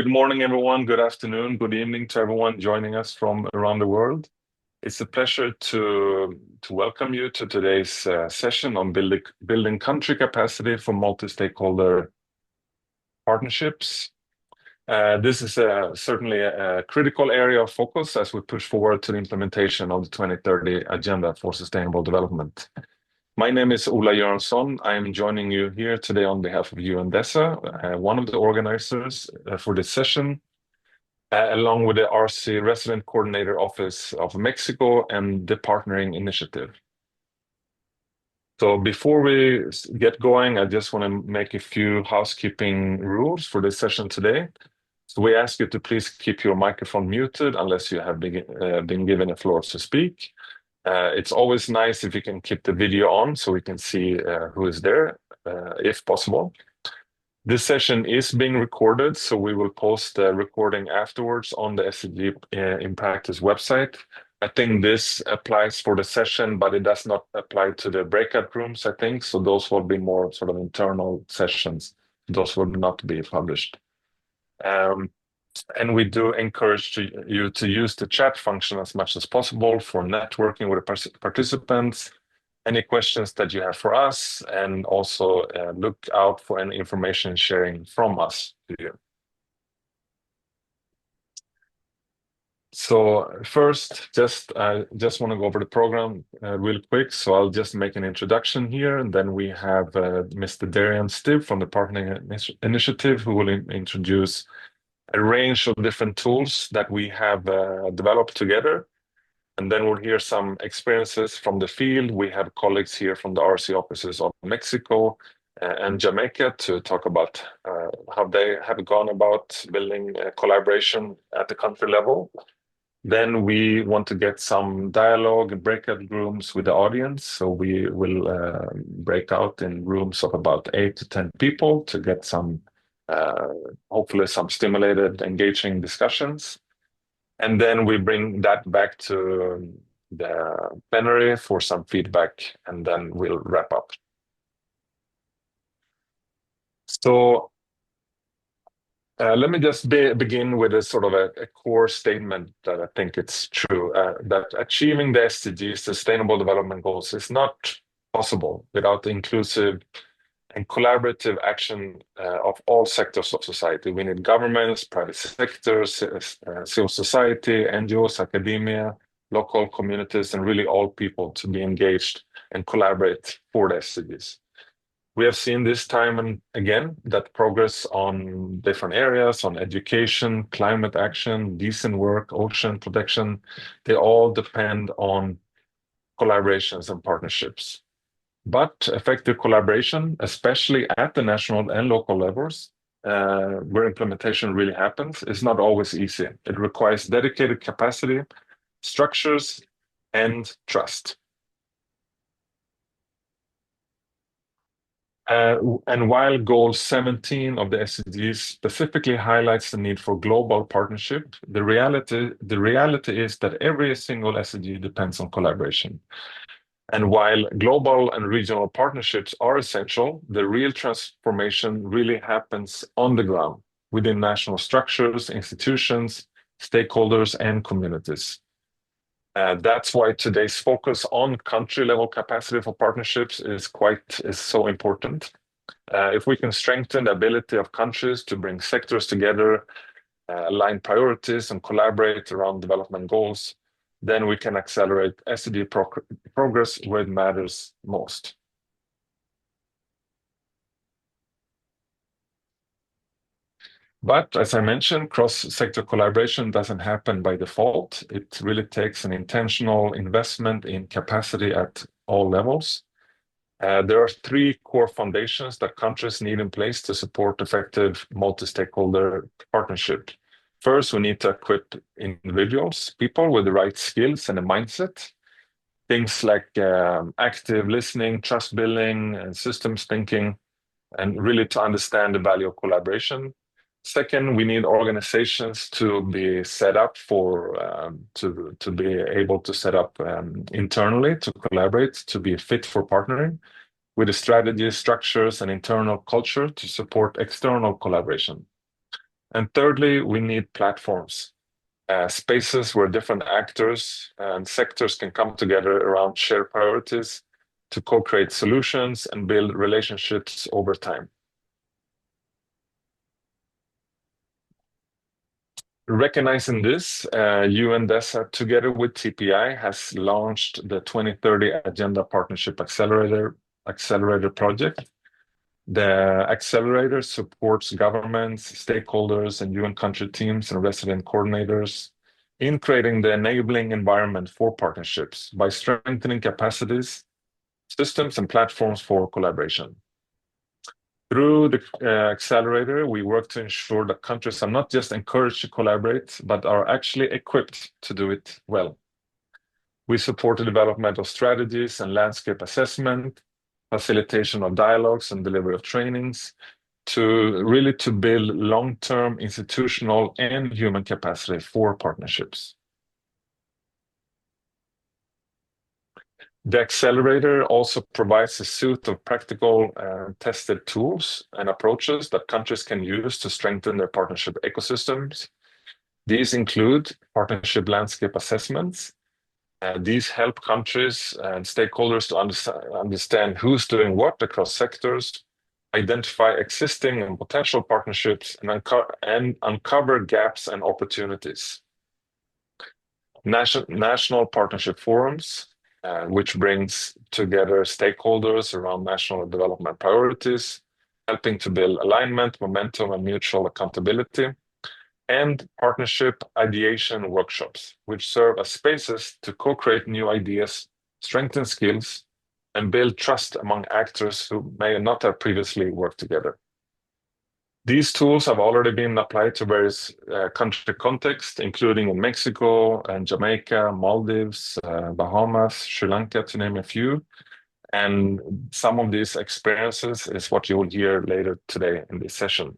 Good morning, everyone. Good afternoon. Good evening to everyone joining us from around the world. It's a pleasure to welcome you to today's session on building country capacity for multi-stakeholder partnerships. This is certainly a critical area of focus as we push forward to the implementation of the 2030 Agenda for Sustainable Development. My name is Ola Jönsson. I am joining you here today on behalf of UNDESA, one of the organizers for this session, along with the RC Resident Coordinator Office of Mexico and the Partnering Initiative. So before we get going, I just want to make a few housekeeping rules for this session today. So we ask you to please keep your microphone muted unless you have been given a floor to speak. It's always nice if you can keep the video on so we can see who is there, if possible. This session is being recorded, so we will post the recording afterwards on the SDG in Practice website. I think this applies for the session, but it does not apply to the breakout rooms, I think. So those will be more sort of internal sessions. Those will not be published. And we do encourage you to use the chat function as much as possible for networking with the participants, any questions that you have for us, and also look out for any information sharing from us to you. So first, I just want to go over the program real quick. So I'll just make an introduction here, and then we have Mr. Darian Stibb from the Partnering Initiative, who will introduce a range of different tools that we have developed together. And then we'll hear some experiences from the field. We have colleagues here from the RC offices of Mexico and Jamaica to talk about how they have gone about building collaboration at the country level. Then we want to get some dialogue and breakout rooms with the audience. So we will break out in rooms of about 8 to 10 people to get some hopefully some stimulated, engaging discussions. And then we bring that back to the plenary for some feedback, and then we'll wrap up. So let me just begin with a sort of a core statement that I think it's true, that achieving the SDGs, Sustainable Development Goals, is not possible without inclusive and collaborative action of all sectors of society. We need governments, private sectors, civil society, NGOs, academia, local communities, and really all people to be engaged and collaborate for the SDGs. We have seen this time and again that progress on different areas, on education, climate action, decent work, ocean protection, they all depend on collaborations and partnerships. But effective collaboration, especially at the national and local levels, where implementation really happens, is not always easy. It requires dedicated capacity, structures, and trust. And while Goal 17 of the SDGs specifically highlights the need for global partnership, the reality is that every single SDG depends on collaboration. And while global and regional partnerships are essential, the real transformation really happens on the ground within national structures, institutions, stakeholders, and communities. That's why today's focus on country-level capacity for partnerships is so important. If we can strengthen the ability of countries to bring sectors together, align priorities, and collaborate around development goals, then we can accelerate SDG progress where it matters most. But as I mentioned, cross-sector collaboration doesn't happen by default. It really takes an intentional investment in capacity at all levels. There are 3 core foundations that countries need in place to support effective multi-stakeholder partnership. First, we need to equip individuals, people with the right skills and a mindset. Things like active listening, trust building, and systems thinking, and really to understand the value of collaboration. Second, we need organizations to be set up to be able to set up internally to collaborate, to be fit for partnering, with the strategies, structures, and internal culture to support external collaboration. And thirdly, we need platforms, spaces where different actors and sectors can come together around shared priorities to co-create solutions and build relationships over time. Recognizing this, UNDESA, together with TPI, has launched the 2030 Agenda Partnership Accelerator project. The accelerator supports governments, stakeholders, and UN country teams and resident coordinators in creating the enabling environment for partnerships by strengthening capacities, systems, and platforms for collaboration. Through the accelerator, we work to ensure that countries are not just encouraged to collaborate, but are actually equipped to do it well. We support the development of strategies and landscape assessment, facilitation of dialogues and delivery of trainings, to build long-term institutional and human capacity for partnerships. The accelerator also provides a suite of practical tested tools and approaches that countries can use to strengthen their partnership ecosystems. These include partnership landscape assessments. These help countries and stakeholders to understand who's doing what across sectors, identify existing and potential partnerships, and uncover gaps and opportunities. National partnership forums, which brings together stakeholders around national development priorities, helping to build alignment, momentum, and mutual accountability. And partnership ideation workshops, which serve as spaces to co-create new ideas, strengthen skills, and build trust among actors who may not have previously worked together. These tools have already been applied to various country contexts, including in Mexico and Jamaica, Maldives, Bahamas, Sri Lanka, to name a few. And some of these experiences is what you will hear later today in this session.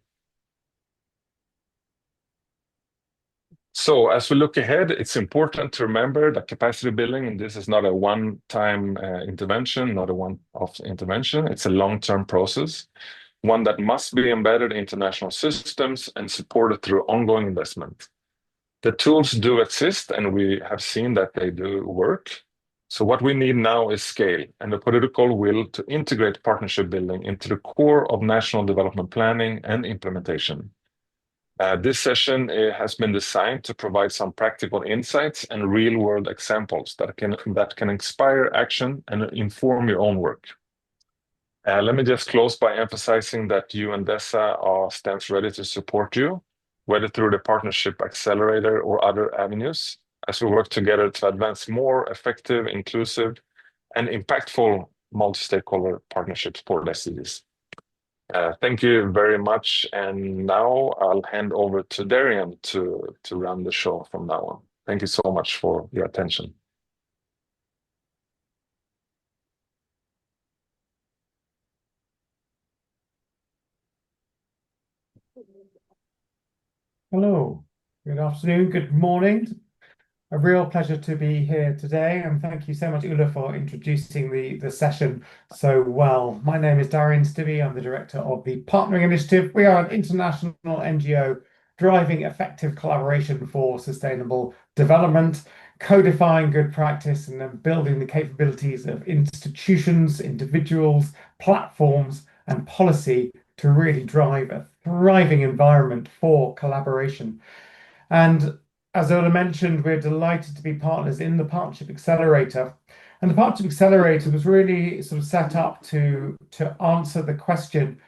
So as we look ahead, it's important to remember that capacity building, and this is not a one-time intervention, not a one-off intervention. It's a long-term process, one that must be embedded in international systems and supported through ongoing investment. The tools do exist, and we have seen that they do work. So what we need now is scale and the political will to integrate partnership building into the core of national development planning and implementation. This session has been designed to provide some practical insights and real-world examples that can inspire action and inform your own work. Let me just close by emphasizing that UNDESA stands ready to support you, whether through the Partnership Accelerator or other avenues, as we work together to advance more effective, inclusive, and impactful multi-stakeholder partnerships for the SDGs. Thank you very much. And now I'll hand over to Darian to run the show from now on. Thank you so much for your attention. Hello, good afternoon, good morning. A real pleasure to be here today, and thank you so much, Ulla, for introducing the session so well. My name is Darian Stivvy. I'm the director of the Partnering Initiative. We are an international NGO driving effective collaboration for sustainable development, codifying good practice, and then building the capabilities of institutions, individuals, platforms, and policy to really drive a thriving environment for collaboration. And as Ola mentioned, we're delighted to be partners in the Partnership Accelerator. And the Partnership Accelerator was really sort of set up to answer the question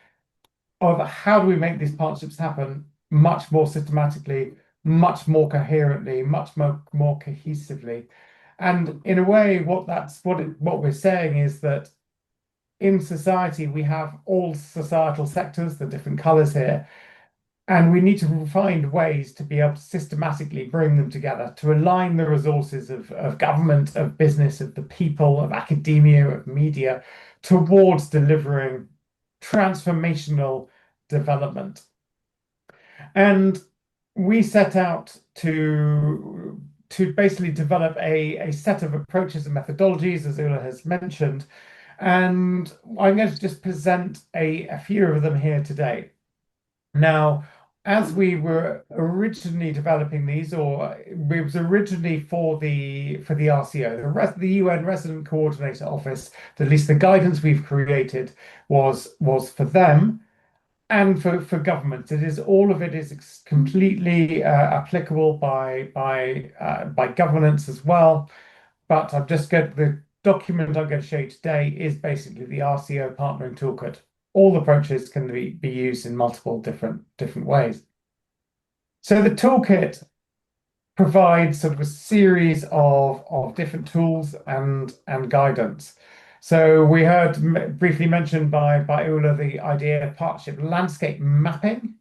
of how do we make these partnerships happen much more systematically, much more coherently, much more cohesively. And in a way, what we're saying is that in society, we have all societal sectors, the different colors here, and we need to find ways to be able to systematically bring them together, to align the resources of government, of business, of the people, of academia, of media, towards delivering transformational development. And we set out to basically develop a set of approaches and methodologies, as Ulla has mentioned. And I'm going to just present a few of them here today. Now, as we were originally developing these, or it was originally for the RCO, the UN Resident Coordinator Office, at least the guidance we've created was for them and for governments. It is all of it is completely applicable by governance as well. But I've just got the document I'm going to show you today is basically the RCO partnering toolkit. All approaches can be used in multiple different ways. So the toolkit provides sort of a series of different tools and guidance. So we heard briefly mentioned by Ula the idea of partnership landscape mapping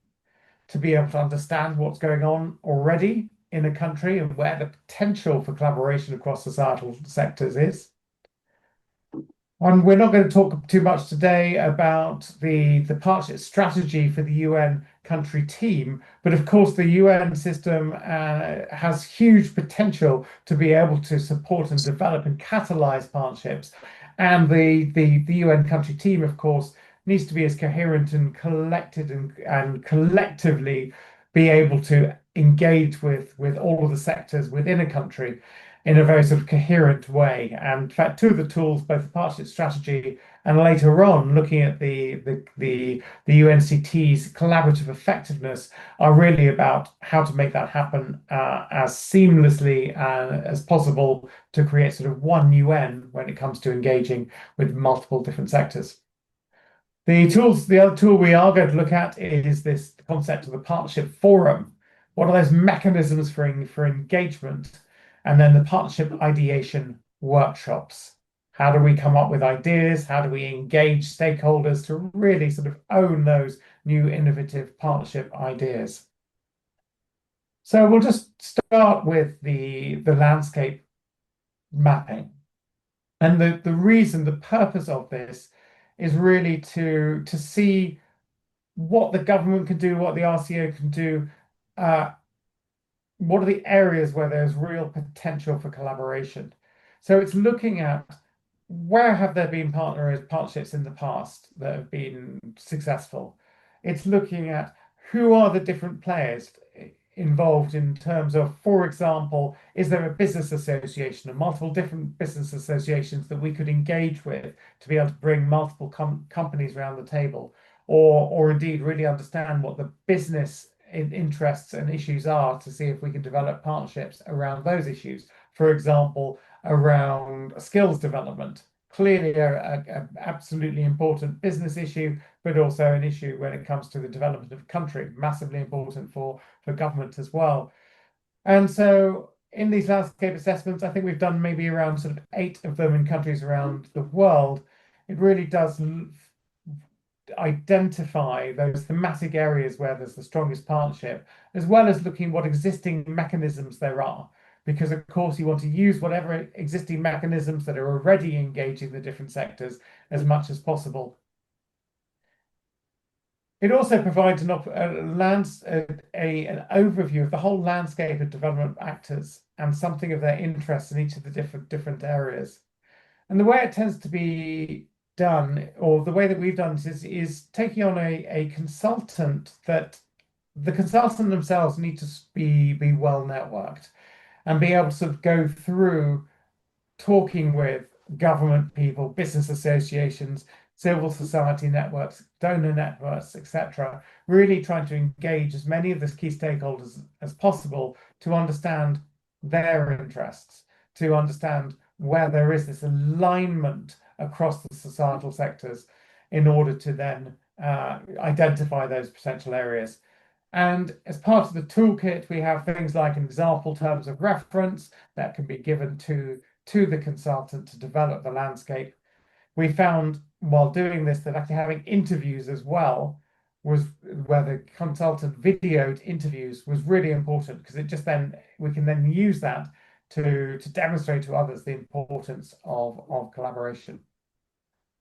to be able to understand what's going on already in a country and where the potential for collaboration across societal sectors is. And we're not going to talk too much today about the partnership strategy for the UN country team, but of course the UN system has huge potential to be able to support and develop and catalyze partnerships. And the UN country team, of course, needs to be as coherent and collected and collectively be able to engage with all of the sectors within a country in a very sort of coherent way. And in fact, two of the tools, both the partnership strategy and later on looking at the UNCT's collaborative effectiveness, are really about how to make that happen as seamlessly as possible to create sort of one UN when it comes to engaging with multiple different sectors. The other tool we are going to look at is this concept of the partnership forum. What are those mechanisms for engagement? And then the partnership ideation workshops. How do we come up with ideas? How do we engage stakeholders to really sort of own those new innovative partnership ideas? So we'll just start with the landscape mapping. And the purpose of this is really to see what the government can do, what the RCO can do, what are the areas where there's real potential for collaboration. So it's looking at where have there been partnerships in the past that have been successful. It's looking at who are the different players involved in terms of, for example, is there a business association or multiple different business associations that we could engage with to be able to bring multiple companies around the table, or indeed really understand what the business interests and issues are to see if we can develop partnerships around those issues. For example, around skills development, clearly a absolutely important business issue, but also an issue when it comes to the development of a country, massively important for government as well. And so in these landscape assessments, I think we've done maybe around sort of 8 of them in countries around the world. It really does identify those thematic areas where there's the strongest partnership, as well as looking what existing mechanisms there are. Because of course you want to use whatever existing mechanisms that are already engaging the different sectors as much as possible. It also provides an overview of the whole landscape of development actors and something of their interests in each of the different areas. And the way it tends to be done, or the way that we've done this, is taking on a consultant that the consultant themselves need to be well networked and be able to sort of go through talking with government people, business associations, civil society networks, donor networks, etc., really trying to engage as many of the key stakeholders as possible to understand their interests, to understand where there is this alignment across the societal sectors in order to then identify those potential areas. And as part of the toolkit, we have things like example terms of reference that can be given to the consultant to develop the landscape. We found while doing this that actually having interviews as well was where the consultant videoed interviews was really important, because it just then we can then use that to demonstrate to others the importance of collaboration.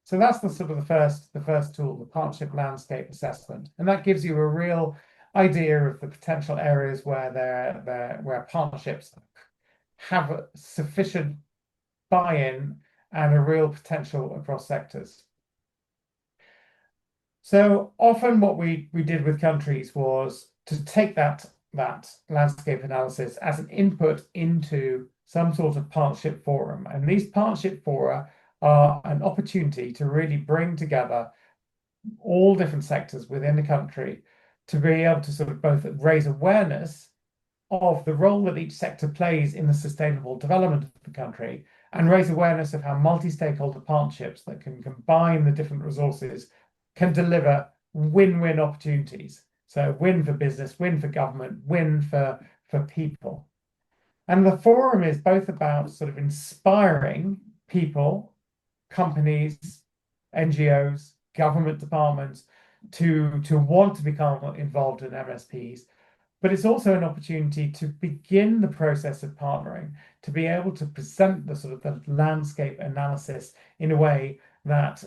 So that's the sort of the first tool, the partnership landscape assessment, and that gives you a real idea of the potential areas where partnerships have sufficient buy-in and a real potential across sectors. So often what we did with countries was to take that landscape analysis as an input into some sort of partnership forum. And these partnership fora are an opportunity to really bring together all different sectors within the country to be able to sort of both raise awareness of the role that each sector plays in the sustainable development of the country and raise awareness of how multi-stakeholder partnerships that can combine the different resources can deliver win-win opportunities. So win for business, win for government, win for people. And the forum is both about sort of inspiring people, companies, NGOs, government departments to want to become involved in MSPs, but it's also an opportunity to begin the process of partnering, to be able to present the sort of the landscape analysis in a way that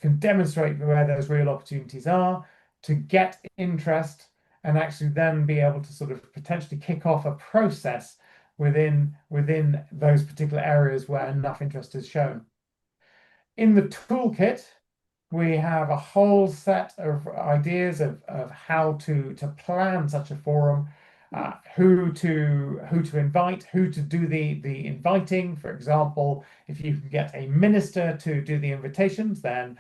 can demonstrate where those real opportunities are, to get interest, and actually then be able to sort of potentially kick off a process within those particular areas where enough interest is shown. In the toolkit, we have a whole set of ideas of how to plan such a forum, who to invite, who to do the inviting. For example, if you can get a minister to do the invitations, then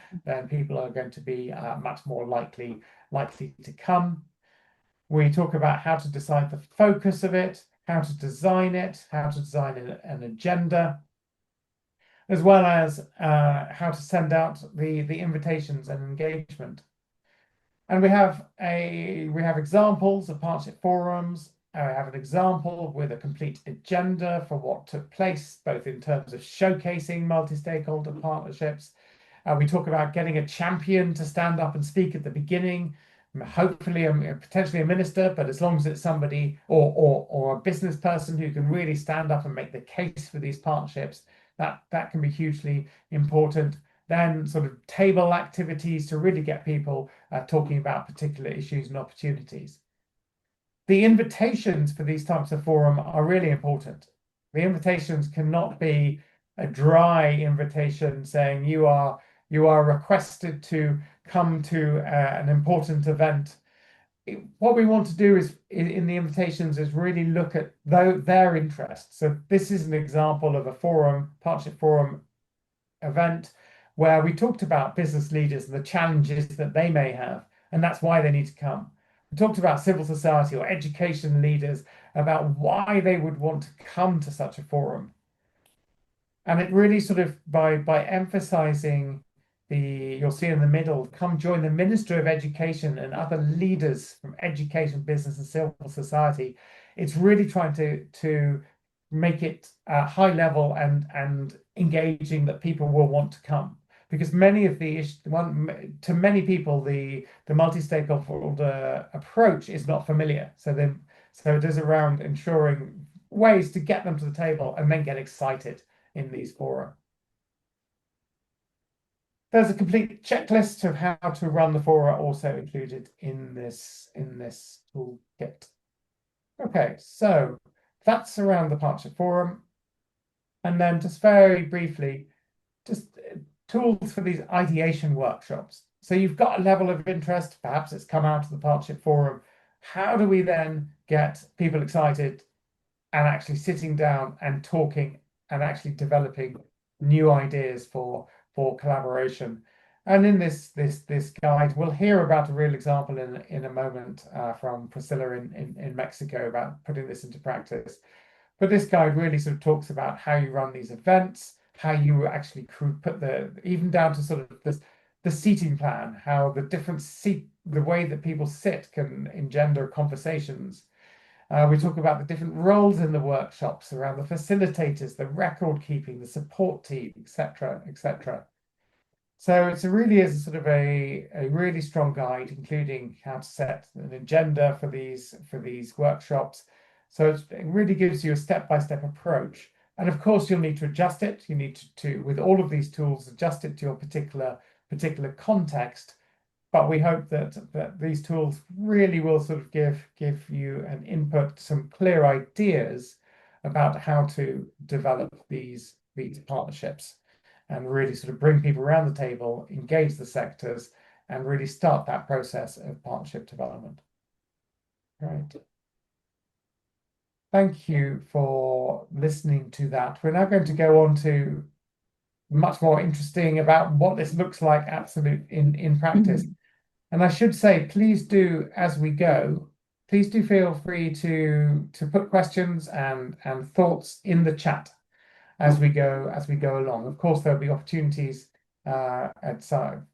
people are going to be much more likely to come. We talk about how to decide the focus of it, how to design it, how to design an agenda, as well as how to send out the invitations and engagement. And we have examples of partnership forums. We have an example with a complete agenda for what took place, both in terms of showcasing multi-stakeholder partnerships. We talk about getting a champion to stand up and speak at the beginning, hopefully potentially a minister, but as long as it's somebody or a business person who can really stand up and make the case for these partnerships, that can be hugely important. Then sort of table activities to really get people talking about particular issues and opportunities. The invitations for these types of forum are really important. The invitations cannot be a dry invitation saying you are requested to come to an important event. What we want to do is in the invitations is really look at their interests. So this is an example of a forum, partnership forum event where we talked about business leaders and the challenges that they may have, and that's why they need to come. We talked about civil society or education leaders about why they would want to come to such a forum. And it really sort of by emphasizing you'll see in the middle, come join the Minister of Education and other leaders from education, business, and civil society. It's really trying to make it high level and engaging that people will want to come. Because many of to many people, the multi-stakeholder approach is not familiar. So it is around ensuring ways to get them to the table and then get excited in these fora. There's a complete checklist of how to run the fora also included in this toolkit. Okay, so that's around the partnership forum. And then just very briefly, just tools for these ideation workshops. So you've got a level of interest, perhaps it's come out of the partnership forum. How do we then get people excited and actually sitting down and talking and actually developing new ideas for collaboration? And in this guide, we'll hear about a real example in a moment from Priscilla in Mexico about putting this into practice. But this guide really sort of talks about how you run these events, how you actually put even down to sort of the seating plan, how the way that people sit can engender conversations. We talk about the different roles in the workshops around the facilitators, the record keeping, the support team, etc., etc. So it really is sort of a really strong guide, including how to set an agenda for these workshops. So it really gives you a step-by-step approach. And of course, you'll need to adjust it. You need to with all of these tools, adjust it to your particular context. But we hope that these tools really will sort of give you an input, some clear ideas about how to develop these partnerships and really sort of bring people around the table, engage the sectors, and really start that process of partnership development. Great. Thank you for listening to that. We're now going to go on to much more interesting about what this looks like in practice. And I should say, please do, as we go, please do feel free to put questions and thoughts in the chat as we go along. Of course, there'll be opportunities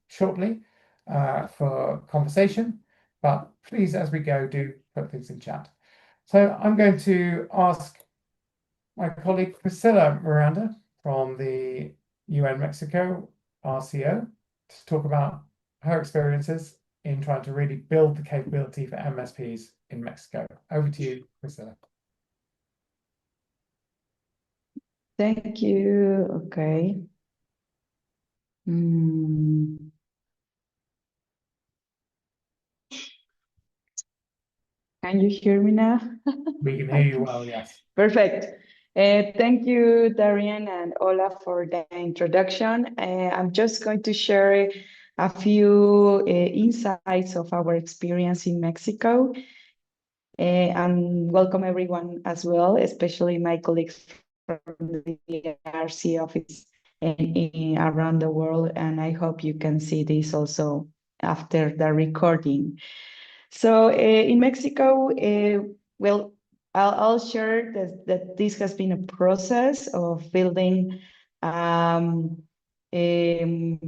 shortly for conversation, but please, as we go, do put things in chat. So I'm going to ask my colleague Priscilla Miranda from the UN Mexico RCO to talk about her experiences in trying to really build the capability for MSPs in Mexico. Over to you, Priscilla. Thank you. Okay. Can you hear me now? We can hear you well, yes. Perfect. Thank you, Darian and Ola, for the introduction. I'm just going to share a few insights of our experience in Mexico. And welcome everyone as well, especially my colleagues from the RC office around the world. And I hope you can see this also after the recording. So in Mexico, well, I'll share that this has been a process of building all the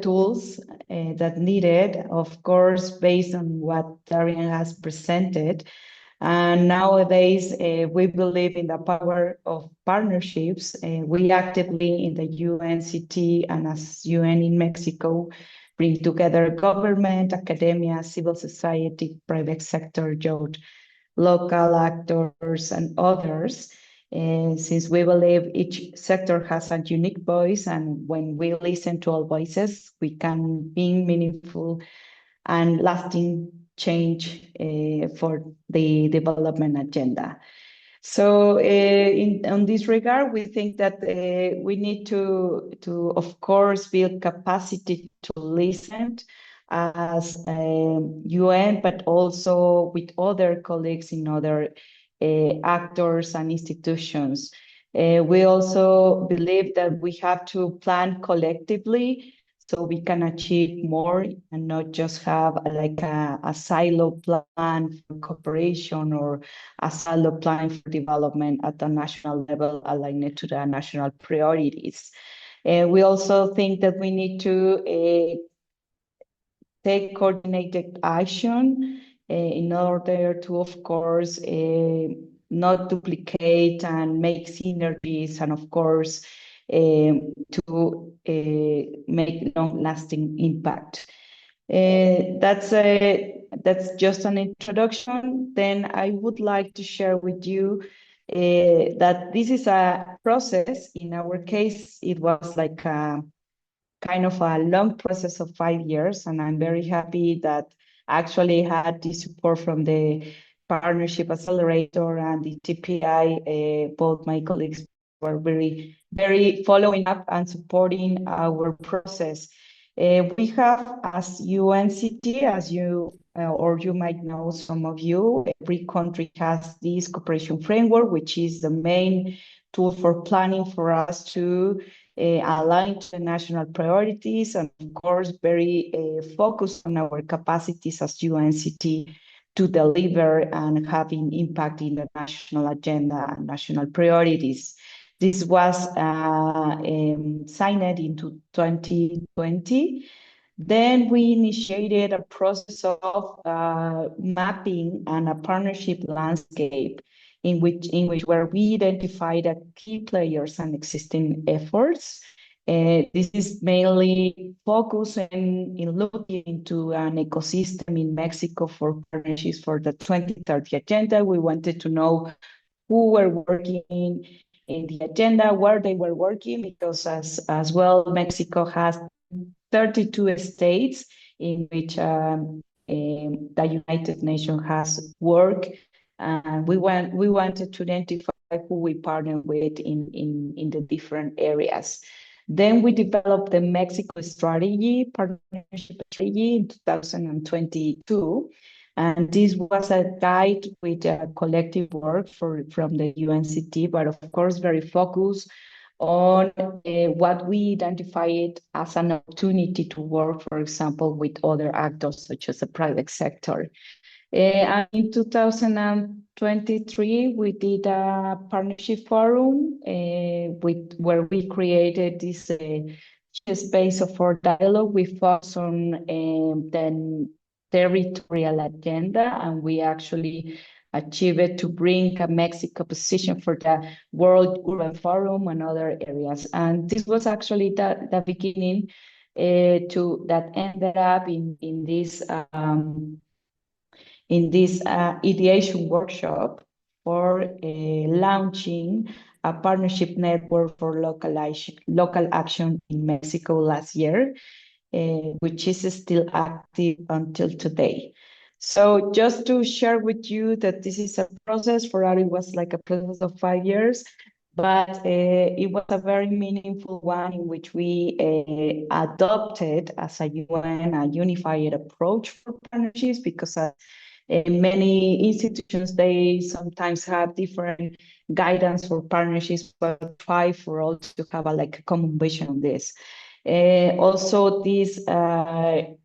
tools that needed, of course, based on what Darian has presented. And nowadays, we believe in the power of partnerships. We actively in the UNCT and as UN in Mexico bring together government, academia, civil society, private sector, youth, local actors, and others. Since we believe each sector has a unique voice, and when we listen to all voices, we can bring meaningful and lasting change for the development agenda. So on this regard, we think that we need to of course, build capacity to listen as UN, but also with other colleagues in other actors and institutions. We also believe that we have to plan collectively so we can achieve more and not just have like a silo plan for cooperation or a silo plan for development at the national level aligned to the national priorities. We also think that we need to take coordinated action in order to, of course, not duplicate and make synergies, and of course, to make long-lasting impact. That's just an introduction. Then I would like to share with you that this is a process. In our case, it was like a kind of a long process of 5 years, and I'm very happy that I actually had the support from the Partnership Accelerator and the TPI. Both my colleagues were very following up and supporting our process. We have, as UNCT, as you or you might know, some of you, every country has this cooperation framework, which is the main tool for planning for us to aligned to the national priorities, and of course, very focused on our capacities as UNCT to deliver and having impact in the national agenda and national priorities. This was signed into 2020. Then we initiated a process of mapping and a partnership landscape in which where we identified the key players and existing efforts. This is mainly focused in looking into an ecosystem in Mexico for partnerships for the 2030 agenda. We wanted to know who were working in the agenda, where they were working, because as well, Mexico has 32 states in which the United Nations has worked. And we wanted to identify who we partner with in the different areas. Then we developed the Mexico strategy, partnership strategy in 2022. And this was a guide with a collective work from the UNCT, but of course, very focused on what we identified as an opportunity to work, for example, with other actors such as the private sector. And in 2023, we did a partnership forum where we created this space for dialogue. We focus on the territorial agenda, and we actually achieved it to bring a Mexico position for the World Urban Forum and other areas. And this was actually the beginning that ended up in this ideation workshop for launching a partnership network for local action in Mexico last year, which is still active until today. So just to share with you that this is a process. For us, it was like a process of 5 years, but it was a very meaningful one in which we adopted as a UN a unified approach for partnerships, because many institutions, they sometimes have different guidance for partnerships, but try for all to have a common vision on this. Also, these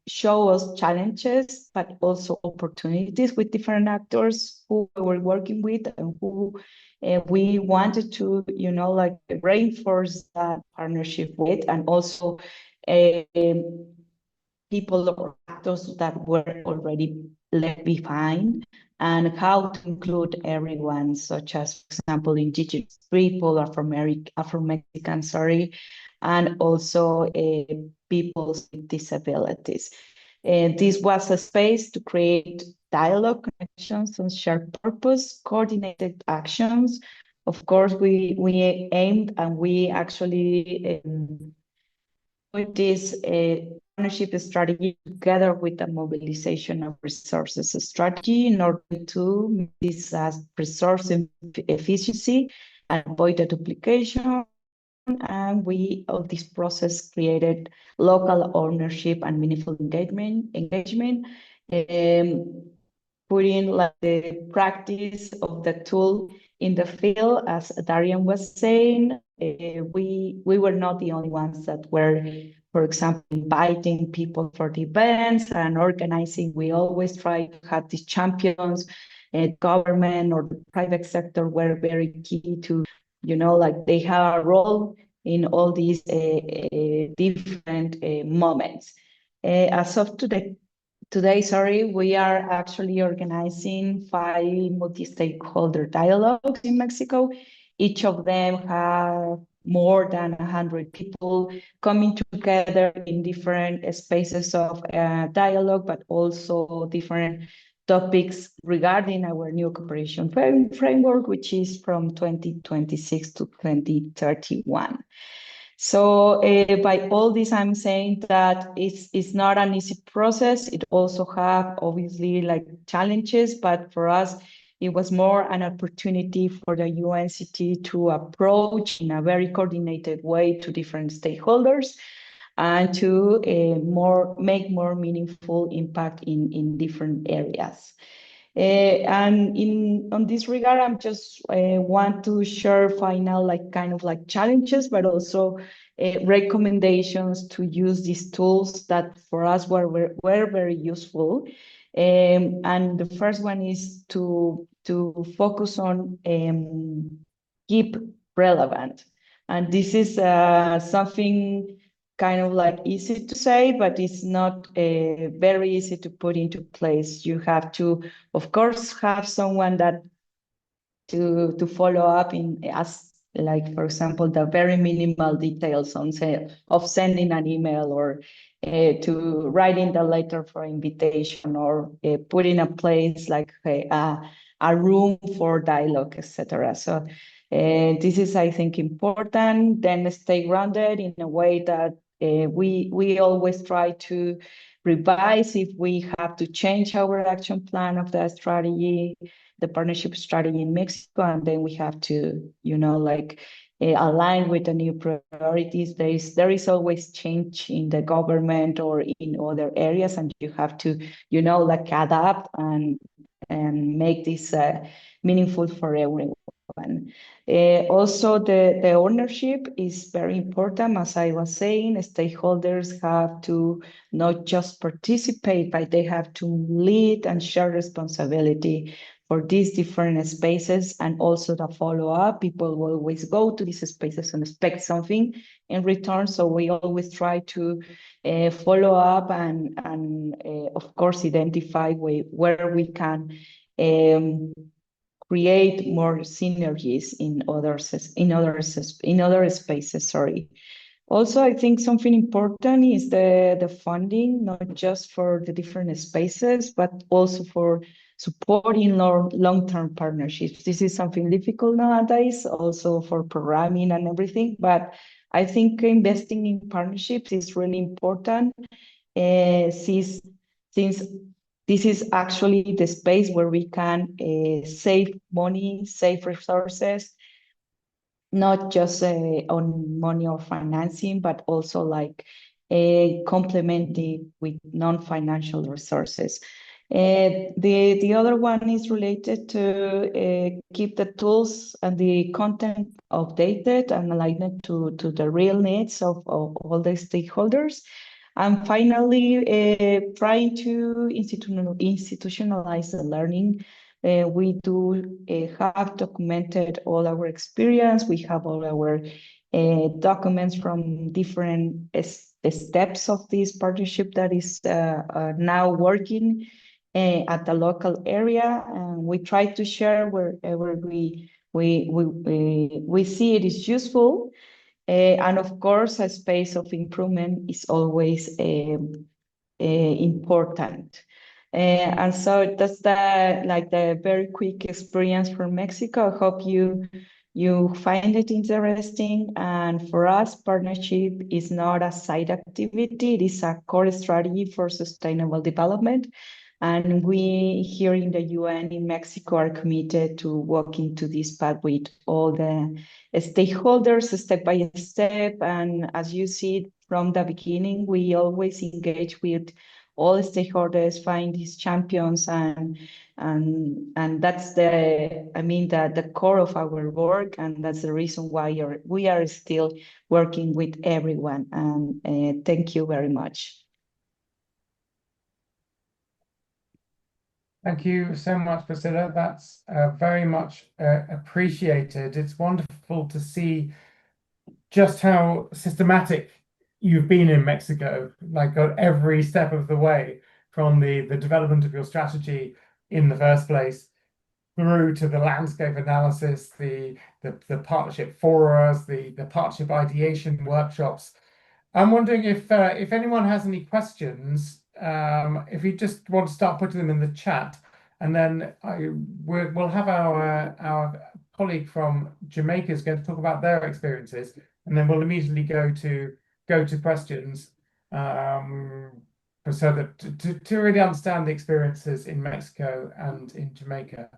show us challenges, but also opportunities with different actors who we were working with and who we wanted to, reinforce that partnership with, and also people or actors that were already left behind, and how to include everyone, such as, for example, indigenous people, Afro-Mexican, and also people with disabilities. This was a space to create dialogue, connections, and shared purpose, coordinated actions. Of course, we aimed and we actually put this partnership strategy together with the mobilization of resources strategy in order to make this resource efficiency and avoid the duplication. And we, of this process, created local ownership and meaningful engagement, putting the practice of the tool in the field. As Darian was saying, we were not the only ones that were, for example, inviting people for the events and organizing. We always try to have these champions. Government or the private sector were very key to, they have a role in all these different moments. As of today, we are actually organizing 5 multi-stakeholder dialogues in Mexico. Each of them have more than 100 people coming together in different spaces of dialogue, but also different topics regarding our new cooperation framework, which is from 2026 to 2031. So by all this, I'm saying that it's not an easy process. It also have obviously challenges, but for us, it was more an opportunity for the UNCT to approach in a very coordinated way to different stakeholders and to make more meaningful impact in different areas. And on this regard, I'm just want to share final challenges, but also recommendations to use these tools that for us were very useful. And the first one is to focus on keep relevant. And this is something kind of easy to say, but it's not very easy to put into place. You have to, of course, have someone that to follow up as for example, the very minimal details of sending an email, or to writing the letter for invitation, or put in a place a room for dialogue, etc. So this is, I think, important. Then stay grounded in a way that we always try to revise if we have to change our action plan of the strategy. the partnership strategy in Mexico, and then we have to, like align with the new priorities. There is always change in the government or in other areas, and you have to, like adapt and make this meaningful for everyone. Also, the ownership is very important. As I was saying, stakeholders have to not just participate, but they have to lead and share responsibility for these different spaces, and also the follow-up. People will always go to these spaces and expect something in return. So we always try to follow up and of course, identify where we can create more synergies in other spaces. Sorry. Also, I think something important is the funding, not just for the different spaces, but also for supporting long-term partnerships. This is something difficult nowadays, also for programming and everything. But I think investing in partnerships is really important, since this is actually the space where we can save money, save resources, not just on money or financing, but also like complementing with non-financial resources. The other one is related to keep the tools and the content updated and aligned to the real needs of all the stakeholders. And finally, trying to institutionalize the learning. We do have documented all our experience. We have all our documents from different steps of this partnership that is now working at the local area. And we try to share wherever we see it is useful. And of course, a space of improvement is always important. And so that's the very quick experience from Mexico. I hope you find it interesting. And for us, partnership is not a side activity. It is a core strategy for sustainable development. And we here in the UN in Mexico are committed to walking to this path with all the stakeholders step by step. And as you see from the beginning, we always engage with all stakeholders, find these champions, and that's the core of our work, and that's the reason why we are still working with everyone. And thank you very much. Thank you so much, Priscilla. That's very much appreciated. It's wonderful to see just how systematic you've been in Mexico, like on every step of the way, from the development of your strategy in the first place, through to the landscape analysis, the partnership forums, the partnership ideation workshops. I'm wondering if anyone has any questions, if you just want to start putting them in the chat, and then we'll have our colleague from Jamaica is going to talk about their experiences, and then we'll immediately go to questions, so that to really understand the experiences in Mexico and in Jamaica.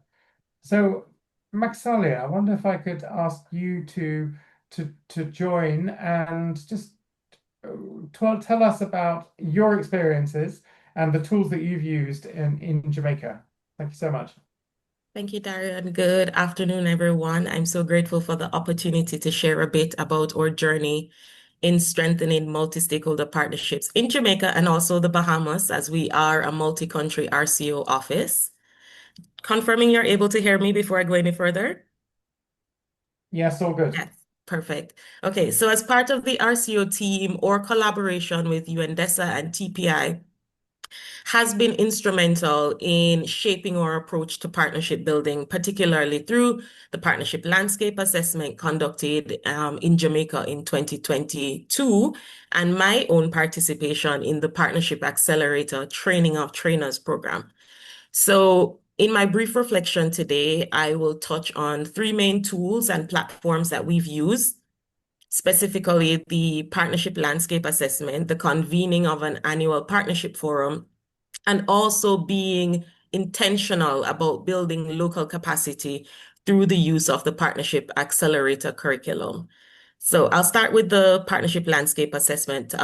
So, Maxalia, I wonder if I could ask you to join and just tell us about your experiences and the tools that you've used in Jamaica. Thank you so much. Thank you, Darian. Good afternoon, everyone. I'm so grateful for the opportunity to share a bit about our journey in strengthening multi-stakeholder partnerships in Jamaica and also the Bahamas, as we are a multi-country RCO office. Confirming you're able to hear me before I go any further? Yes, all good. Yes, perfect. Okay, so as part of the RCO team, or collaboration with UNDESA and TPI has been instrumental in shaping our approach to partnership building, particularly through the partnership landscape assessment conducted in Jamaica in 2022, and my own participation in the Partnership Accelerator Training of Trainers program. So in my brief reflection today, I will touch on three main tools and platforms that we've used, specifically the partnership landscape assessment, the convening of an annual partnership forum, and also being intentional about building local capacity through the use of the Partnership Accelerator curriculum. So I'll start with the partnership landscape assessment.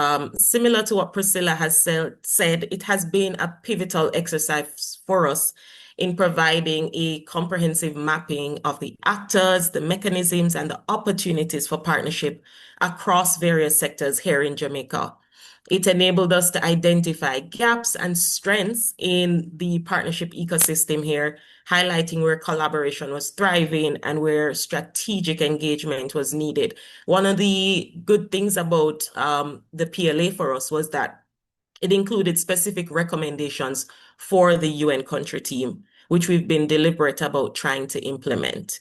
Similar to what Priscilla has said, it has been a pivotal exercise for us in providing a comprehensive mapping of the actors, the mechanisms, and the opportunities for partnership across various sectors here in Jamaica. It enabled us to identify gaps and strengths in the partnership ecosystem here, highlighting where collaboration was thriving and where strategic engagement was needed. One of the good things about the PLA for us was that it included specific recommendations for the UN country team, which we've been deliberate about trying to implement.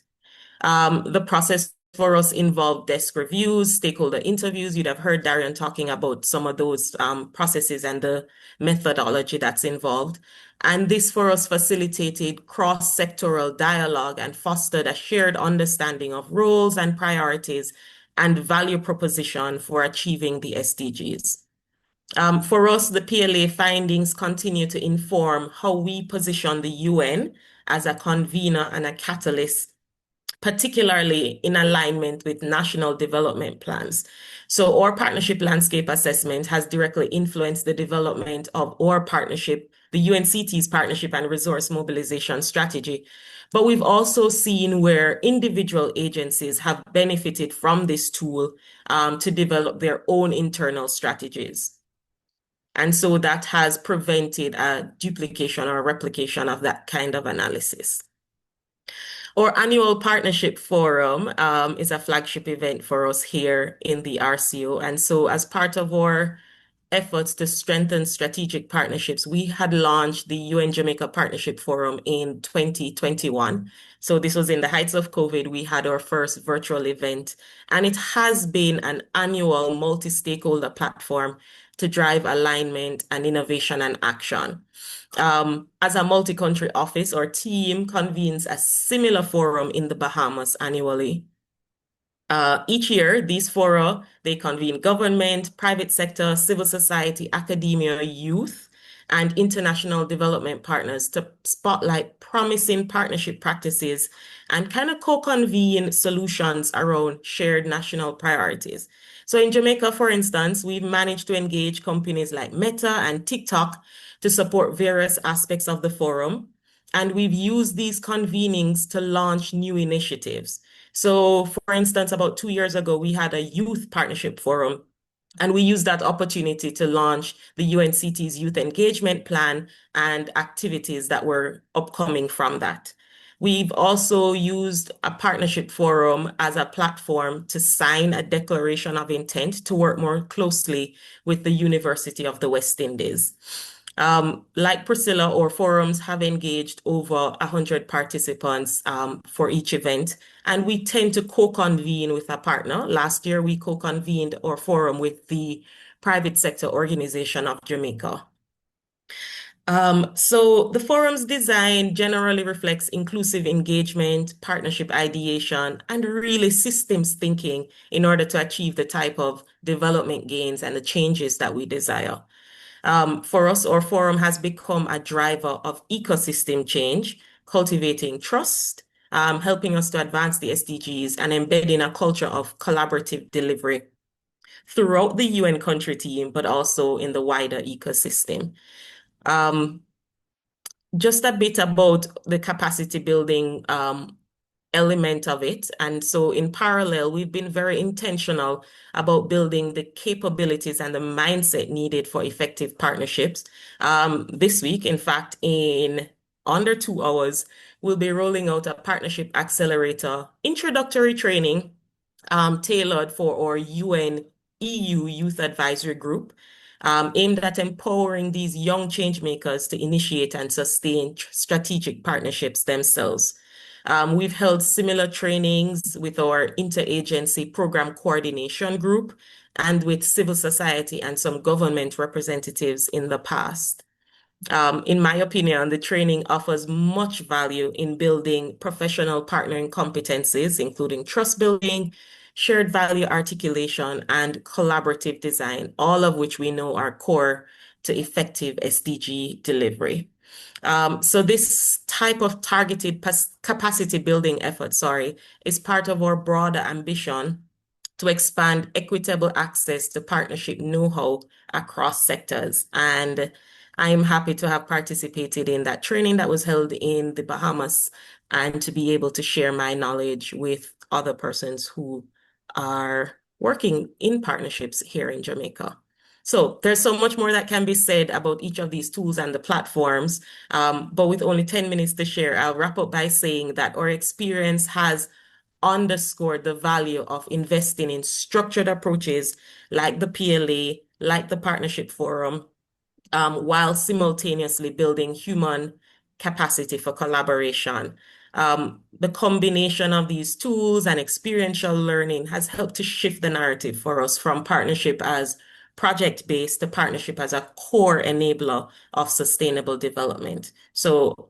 The process for us involved desk reviews, stakeholder interviews. You'd have heard Darian talking about some of those processes and the methodology that's involved. And this for us facilitated cross-sectoral dialogue and fostered a shared understanding of roles and priorities and value proposition for achieving the SDGs. For us, the PLA findings continue to inform how we position the UN as a convener and a catalyst, particularly in alignment with national development plans. So our partnership landscape assessment has directly influenced the development of our partnership, the UNCT's partnership and resource mobilization strategy. But we've also seen where individual agencies have benefited from this tool to develop their own internal strategies. And so that has prevented a duplication or replication of that kind of analysis. Our annual partnership forum is a flagship event for us here in the RCO. And so as part of our efforts to strengthen strategic partnerships, we had launched the UN Jamaica Partnership Forum in 2021. So this was in the heights of COVID. We had our first virtual event, and it has been an annual multi-stakeholder platform to drive alignment and innovation and action. As a multi-country office, our team convenes a similar forum in the Bahamas annually. Each year, these fora, they convene government, private sector, civil society, academia, youth, and international development partners to spotlight promising partnership practices and kind of co-convene solutions around shared national priorities. So in Jamaica, for instance, we've managed to engage companies like Meta and TikTok to support various aspects of the forum. And we've used these convenings to launch new initiatives. So, for instance, about 2 years ago, we had a youth partnership forum, and we used that opportunity to launch the UNCT's youth engagement plan and activities that were upcoming from that. We've also used a partnership forum as a platform to sign a declaration of intent to work more closely with the University of the West Indies. Like Priscilla, our forums have engaged over 100 participants for each event, and we tend to co-convene with a partner. Last year, we co-convened our forum with the Private Sector Organization of Jamaica. So the forum's design generally reflects inclusive engagement, partnership ideation, and really systems thinking in order to achieve the type of development gains and the changes that we desire. For us, our forum has become a driver of ecosystem change, cultivating trust, helping us to advance the SDGs and embedding a culture of collaborative delivery throughout the UN country team, but also in the wider ecosystem. Just a bit about the capacity building element of it. And so in parallel, we've been very intentional about building the capabilities and the mindset needed for effective partnerships. This week, in fact, in under 2 hours, we'll be rolling out a partnership accelerator introductory training tailored for our UN EU Youth Advisory Group, aimed at empowering these young change makers to initiate and sustain strategic partnerships themselves. We've held similar trainings with our interagency program coordination group and with civil society and some government representatives in the past. In my opinion, the training offers much value in building professional partnering competencies, including trust building, shared value articulation, and collaborative design, all of which we know are core to effective SDG delivery. So this type of targeted capacity building effort, is part of our broader ambition to expand equitable access to partnership know-how across sectors. And I am happy to have participated in that training that was held in the Bahamas and to be able to share my knowledge with other persons who are working in partnerships here in Jamaica. So there's so much more that can be said about each of these tools and the platforms. But with only 10 minutes to share, I'll wrap up by saying that our experience has underscored the value of investing in structured approaches like the PLA, like the Partnership Forum, while simultaneously building human capacity for collaboration. The combination of these tools and experiential learning has helped to shift the narrative for us from partnership as project-based to partnership as a core enabler of sustainable development. So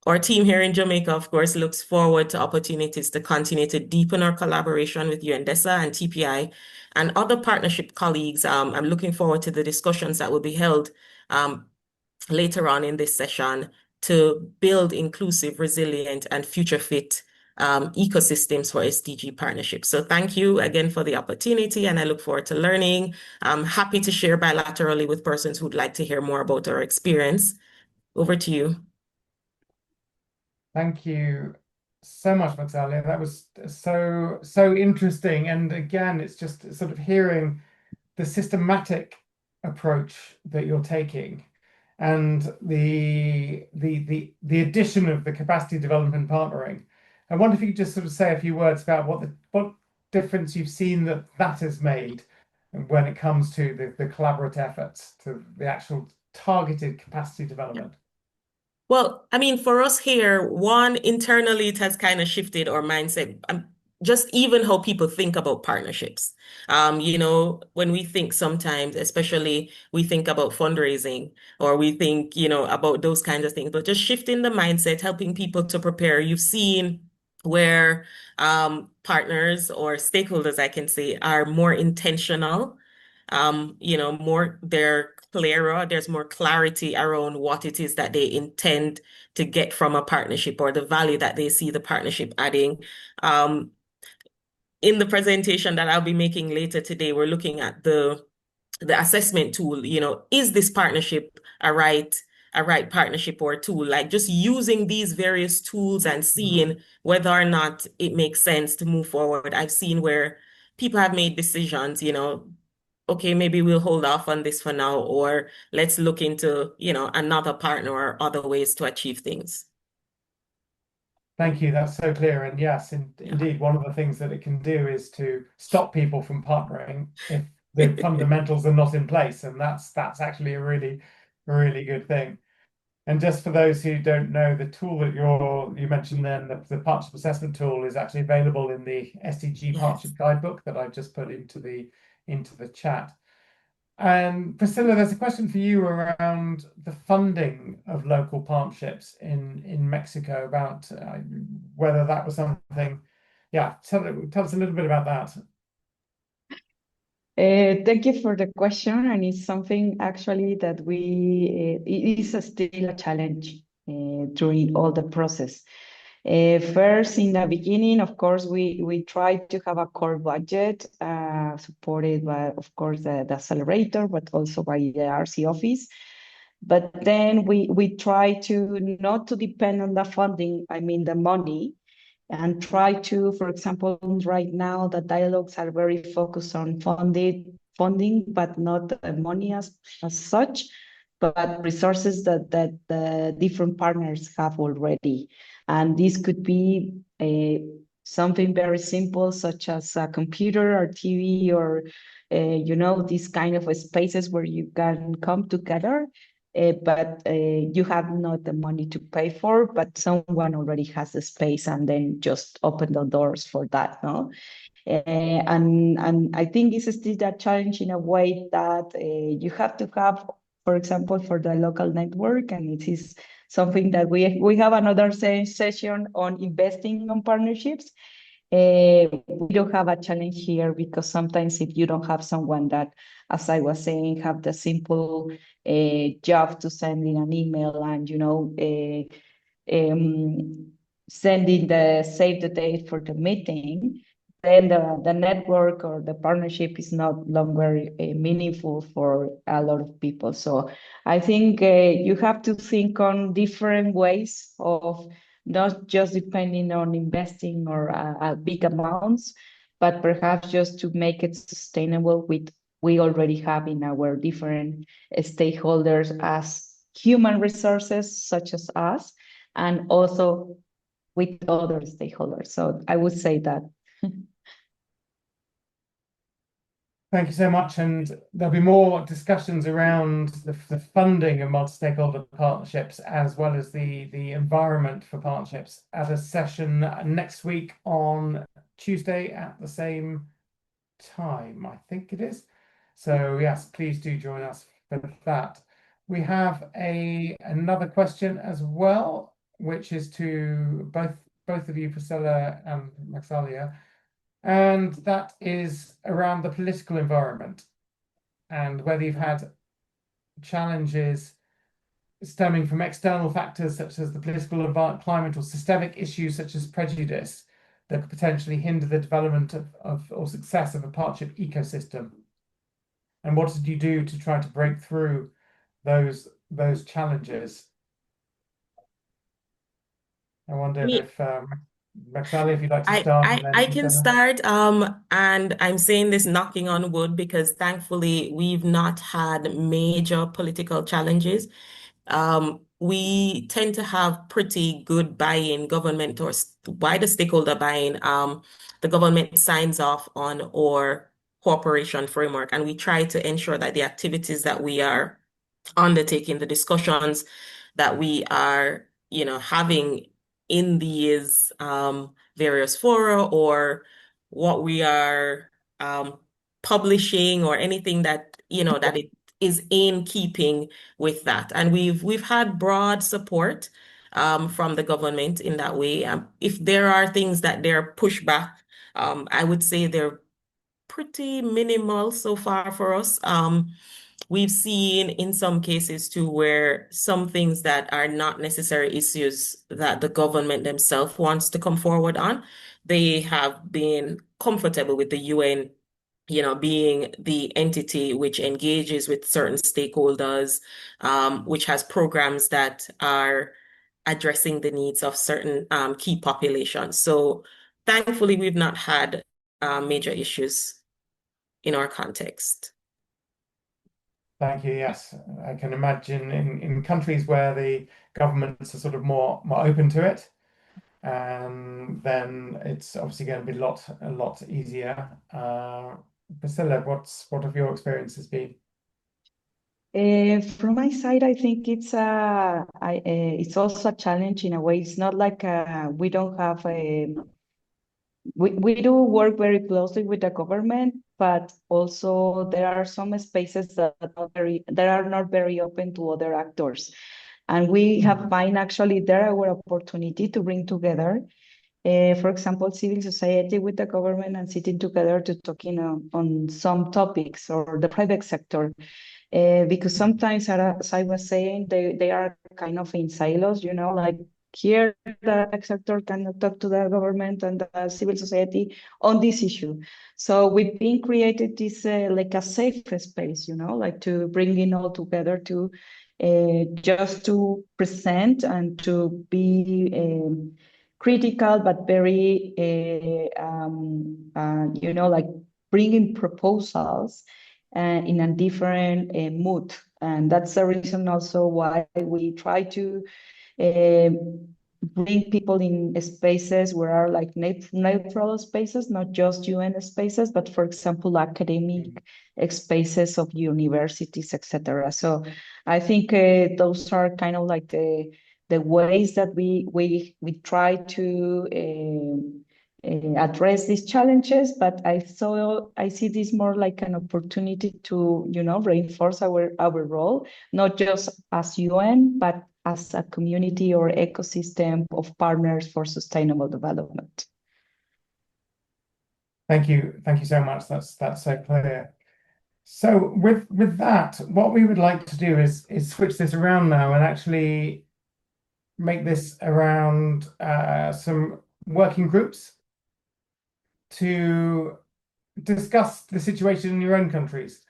our team here in Jamaica, of course, looks forward to opportunities to continue to deepen our collaboration with UNDESA and TPI and other partnership colleagues. I'm looking forward to the discussions that will be held later on in this session to build inclusive, resilient, and future-fit ecosystems for SDG partnerships. So thank you again for the opportunity, and I look forward to learning. I'm happy to share bilaterally with persons who'd like to hear more about our experience. Over to you. Thank you so much, Maxalia. That was so interesting. And again, it's just sort of hearing the systematic approach that you're taking and the addition of the capacity development partnering. I wonder if you could just sort of say a few words about what difference you've seen that has made when it comes to the collaborative efforts, to the actual targeted capacity development. Well, I mean, for us here, one, internally, it has kind of shifted our mindset. Just even how people think about partnerships. When we think sometimes, especially we think about fundraising or we think, about those kinds of things, but just shifting the mindset, helping people to prepare. You've seen where partners or stakeholders, I can say, are more intentional, they're clearer, there's more clarity around what it is that they intend to get from a partnership or the value that they see the partnership adding. In the presentation that I'll be making later today, we're looking at the assessment tool. Is this partnership a right partnership or tool? Like just using these various tools and seeing whether or not it makes sense to move forward. I've seen where people have made decisions, okay, maybe we'll hold off on this for now, or let's look into, another partner or other ways to achieve things. Thank you. That's so clear. And yes, indeed, one of the things that it can do is to stop people from partnering if the fundamentals are not in place. And that's actually a really good thing. And just for those who don't know, the tool that you mentioned then, the partnership assessment tool, is actually available in the SDG Partnership Guidebook that I've just put into the chat. And Priscilla, there's a question for you around the funding of local partnerships in Mexico, about whether that was something. Yeah, tell us a little bit about that. Thank you for the question, and it's something actually that it is still a challenge during all the process. First, in the beginning, of course, we try to have a core budget supported by, of course, the accelerator, but also by the RC office. But then we try to not to depend on the funding, I mean the money, and try to, for example, right now the dialogues are very focused on funding, but not the money as such, but resources that the different partners have already. And this could be something very simple, such as a computer or TV or, these kind of spaces where you can come together, but you have not the money to pay for, but someone already has the space and then just open the doors for that, no? And I think it's still a challenge in a way that you have to have, for example, for the local network, and it is something that we have another session on investing on partnerships. We don't have a challenge here because sometimes if you don't have someone that, as I was saying, have the simple job to send in an email and, sending the save the date for the meeting, then the network or the partnership is not longer meaningful for a lot of people. So I think you have to think on different ways of not just depending on investing or big amounts, but perhaps just to make it sustainable with we already have in our different stakeholders as human resources, such as us, and also with other stakeholders. So I would say that. Thank you so much. And there'll be more discussions around the funding of multi-stakeholder partnerships as well as the environment for partnerships at a session next week on Tuesday at the same time, I think it is. So yes, please do join us for that. We have another question as well, which is to both of you, Priscilla and Maxalia. And that is around the political environment and whether you've had challenges stemming from external factors such as the political climate or systemic issues such as prejudice that could potentially hinder the development of or success of a partnership ecosystem. And what did you do to try to break through those challenges? I wonder if Maxalia, if you'd like to start, and then I can Priscilla. start, and I'm saying this knocking on wood because thankfully we've not had major political challenges. We tend to have pretty good buy-in, government or wider stakeholder buy-in. The government signs off on our cooperation framework, and we try to ensure that the activities that we are undertaking, the discussions that we are, having in these various fora or what we are publishing or anything that, that it is in keeping with that. And we've had broad support from the government in that way. If there are things that they're pushback, I would say they're pretty minimal so far for us. We've seen in some cases too where some things that are not necessary issues that the government themselves wants to come forward on, they have been comfortable with the UN, being the entity which engages with certain stakeholders, which has programs that are addressing the needs of certain key populations. So thankfully, we've not had major issues in our context. Thank you. Yes, I can imagine in countries where the governments are sort of more open to it, then it's obviously going to be a lot easier. Priscilla, what have your experiences been? From my side, I think it's also a challenge in a way. It's not like we don't have we do work very closely with the government, but also there are some spaces that are not very open to other actors. And we have find actually there our opportunity to bring together, for example, civil society with the government and sitting together to talking on some topics or the private sector. Because sometimes, as I was saying, they are kind of in silos, like here the tech sector cannot talk to the government and the civil society on this issue. So we've been created this like a safe space, like to bring in all together to just to present and to be critical, but very, like bringing proposals in a different mood. And that's the reason also why we try to bring people in spaces where are like neutral spaces, not just UN spaces, but for example, academic spaces of universities, etc. So I think those are kind of like the ways that we try to address these challenges, but I see this more like an opportunity to, reinforce our role, not just as UN, but as a community or ecosystem of partners for sustainable development. Thank you so much. That's so clear. So with that, what we would like to do is switch this around now and actually make this around some working groups to discuss the situation in your own countries,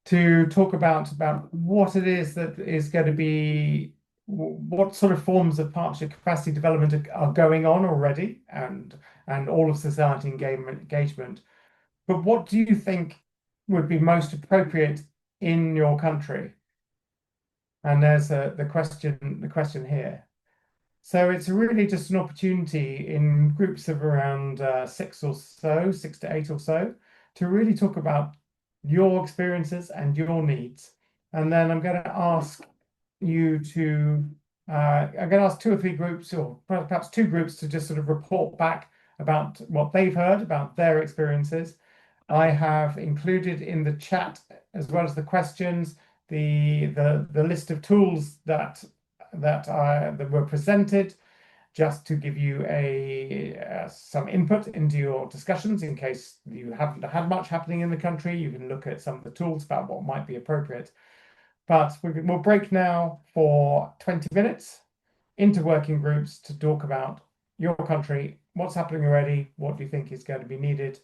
to talk about what it is that is going to be, what sort of forms of partnership capacity development are going on already, and all of society engagement. But what do you think would be most appropriate in your country? And there's the question here. So it's really just an opportunity in groups of around 6 to 8 or so, to really talk about your experiences and your needs. And then I'm going to ask you to, I'm going to ask 2 or 3 groups, or perhaps 2 groups, to just sort of report back about what they've heard about their experiences. I have included in the chat, as well as the questions, the list of tools that were presented, just to give you some input into your discussions. In case you haven't had much happening in the country, you can look at some of the tools about what might be appropriate. But we'll break now for 20 minutes into working groups to talk about your country, what's happening already, what do you think is going to be needed.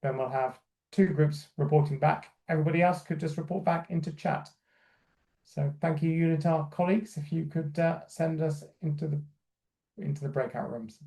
Then we'll have 2 groups reporting back. Everybody else could just report back into chat. So thank you, UNITAR colleagues, if you could send us into the breakout rooms.